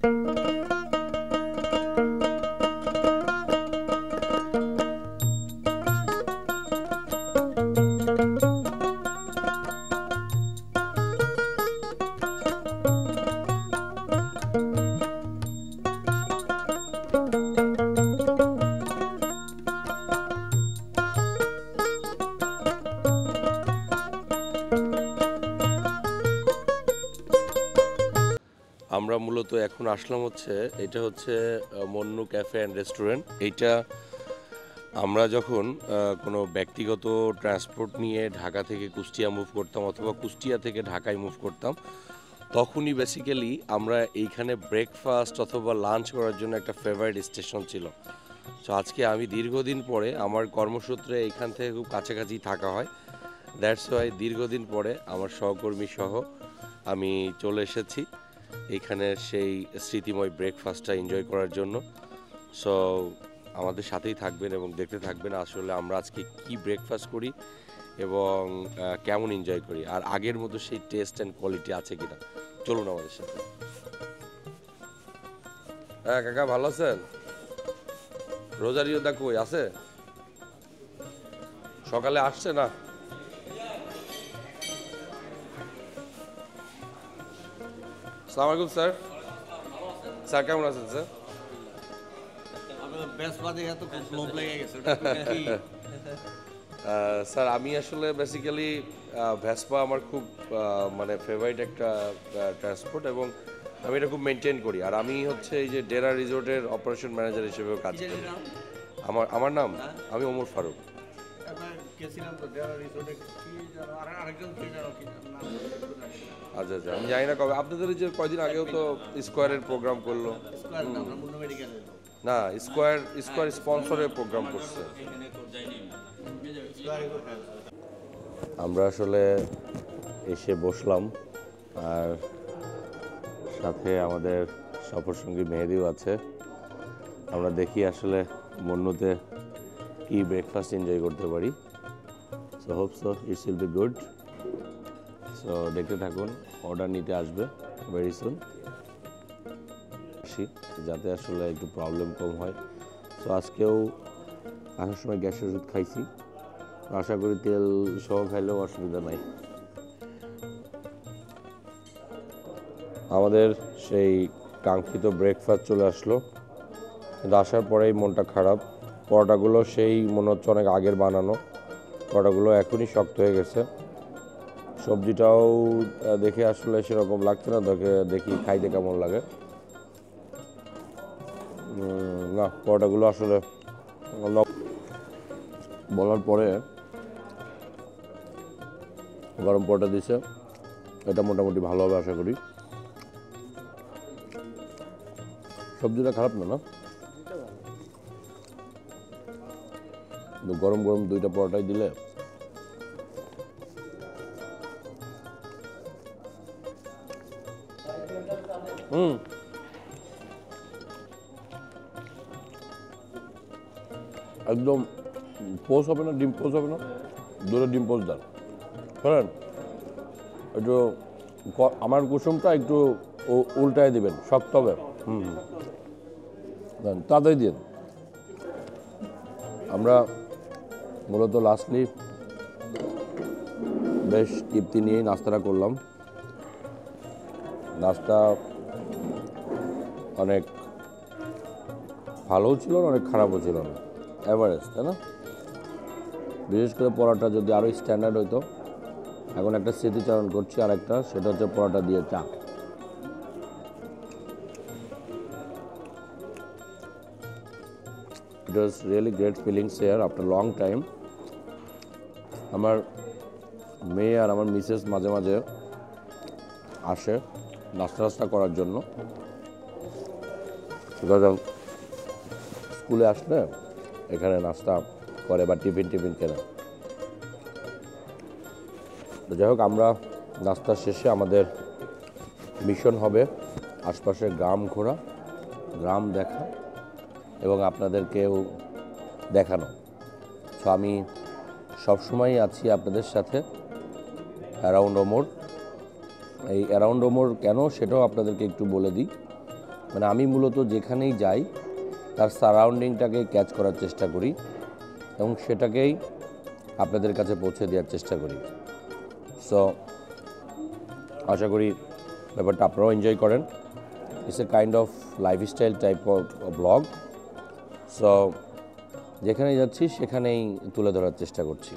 আমরা মূলত এখন আসলাম হচ্ছে এটা হচ্ছে মন্নু ক্যাফে অ্যান্ড রেস্টুরেন্ট। এইটা আমরা যখন কোনো ব্যক্তিগত ট্রান্সপোর্ট নিয়ে ঢাকা থেকে কুষ্টিয়া মুভ করতাম অথবা কুষ্টিয়া থেকে ঢাকায় মুভ করতাম, তখনই বেসিক্যালি আমরা এইখানে ব্রেকফাস্ট অথবা লাঞ্চ করার জন্য একটা ফেভারিট স্টেশন ছিল। তো আজকে আমি দীর্ঘদিন পরে আমার কর্মসূত্রে এইখান থেকে খুব কাছাকাছি থাকা হয়, দ্যাটস ওয়াই দীর্ঘদিন পরে আমার সহকর্মী সহ আমি চলে এসেছি এইখানে সেই স্মৃতিময় ব্রেকফাস্টটা এনজয় করার জন্য। সো আমাদের সাথেই থাকবেন এবং দেখতে থাকবেন আসলে আমরা আজকে কি ব্রেকফাস্ট করি এবং কেমন এনজয় করি, আর আগের মতো সেই টেস্ট অ্যান্ড কোয়ালিটি আছে কিনা। চলুন আমাদের সাথে। হ্যাঁ কাকা, ভালো আছেন? রোজারিও দা কই আছে? সকালে আসছে না? আসসালামু আলাইকুম স্যার। স্যার কেমন আছেন স্যার? স্যার আমি আসলে বেসিক্যালি ভেসপা আমার খুব মানে ফেভারিট একটা ট্রান্সপোর্ট এবং আমি এটা খুব মেনটেন করি। আর আমি হচ্ছে এই যে ডেরা রিসোর্টের অপারেশন ম্যানেজার হিসেবেও কাজ করি। আমার নাম আমি ওমর ফারুক। আচ্ছা আচ্ছা, আমি জানি না কবে আপনাদের যে কয়দিন আগেও তো স্কোয়ারের প্রোগ্রাম করলো না, স্কোয়ার স্পন্সরের প্রোগ্রাম করছে। আমরা আসলে এসে বসলাম আর সাথে আমাদের সফরসঙ্গী মেহেদিও আছে। আমরা দেখি আসলে মন্নুতে কি ব্রেকফাস্ট এনজয় করতে পারি। So hope so it's will be good. So দেখতে থাকুন, অর্ডার নিতে আসবে ভেরি সুন, যাতে আসলে একটু প্রবলেম কম হয়। সো আজকেও আসার সময় গ্যাসের ওষুধ খাইছি, আশা করি তেল সহ খাইলেও অসুবিধা নাই। আমাদের সেই কাঙ্ক্ষিত ব্রেকফাস্ট চলে আসলো, কিন্তু আসার পরেই মনটা খারাপ। পরোটাগুলো সেই মনে হচ্ছে অনেক আগের বানানো, পরোটাগুলো এখনই শক্ত হয়ে গেছে। সবজিটাও দেখে আসলে সেরকম লাগছে না, দেখি খাইতে কেমন লাগে। না, পরোটাগুলো আসলে বলার পরে গরম পরোটা দিছে, এটা মোটামুটি ভালো হবে আশা করি। সবজিটা খারাপ না, গরম গরম দুইটা পরোটাই দিলে একদম পোস্ট হবে না, ডিম পোস্ট হবে না, দুটো ডিম পোস্ট দেন শোনেন। একটু আমার কুসুমটা একটু উল্টায় দিবেন, শক্ত হবে। দেন তাড়াতাড়ি দিন। আমরা মূলত লাস্টলি বেশ তৃপ্তি নিয়েই নাস্তাটা করলাম। নাস্তা অনেক ভালোও ছিল না, অনেক খারাপও ছিল না, অ্যাভারেজ, তাই না? বিশেষ করে পরোটা যদি আরও স্ট্যান্ডার্ড হইতো। এখন একটা স্মৃতিচারণ করছি, আর একটা সেটা হচ্ছে পরোটা দিয়ে চা। It was really great feelings here after long time. আমার মেয়ে আর আমার মিসেস মাঝে মাঝে আসে নাস্তা করার জন্য। স্কুলে আসলে এখানে নাস্তা করে বা টিফিন কেনে। তো যাই হোক, আমরা নাস্তা শেষে আমাদের মিশন হবে আশপাশের গ্রাম ঘোরা, গ্রাম দেখা এবং আপনাদেরকেও দেখানো। তো আমি সবসময়ই আছি আপনাদের সাথে অ্যারাউন্ড ওমর। এই অ্যারাউন্ড ওমর কেন সেটাও আপনাদেরকে একটু বলে দিই। মানে আমি মূলত যেখানেই যাই তার সারাউন্ডিংটাকে ক্যাচ করার চেষ্টা করি এবং সেটাকেই আপনাদের কাছে পৌঁছে দেওয়ার চেষ্টা করি। সো আশা করি ব্যাপারটা আপনারাও এনজয় করেন। It's a kind of lifestyle type of blog. So যেখানেই যাচ্ছি সেখানেই তুলে ধরার চেষ্টা করছি।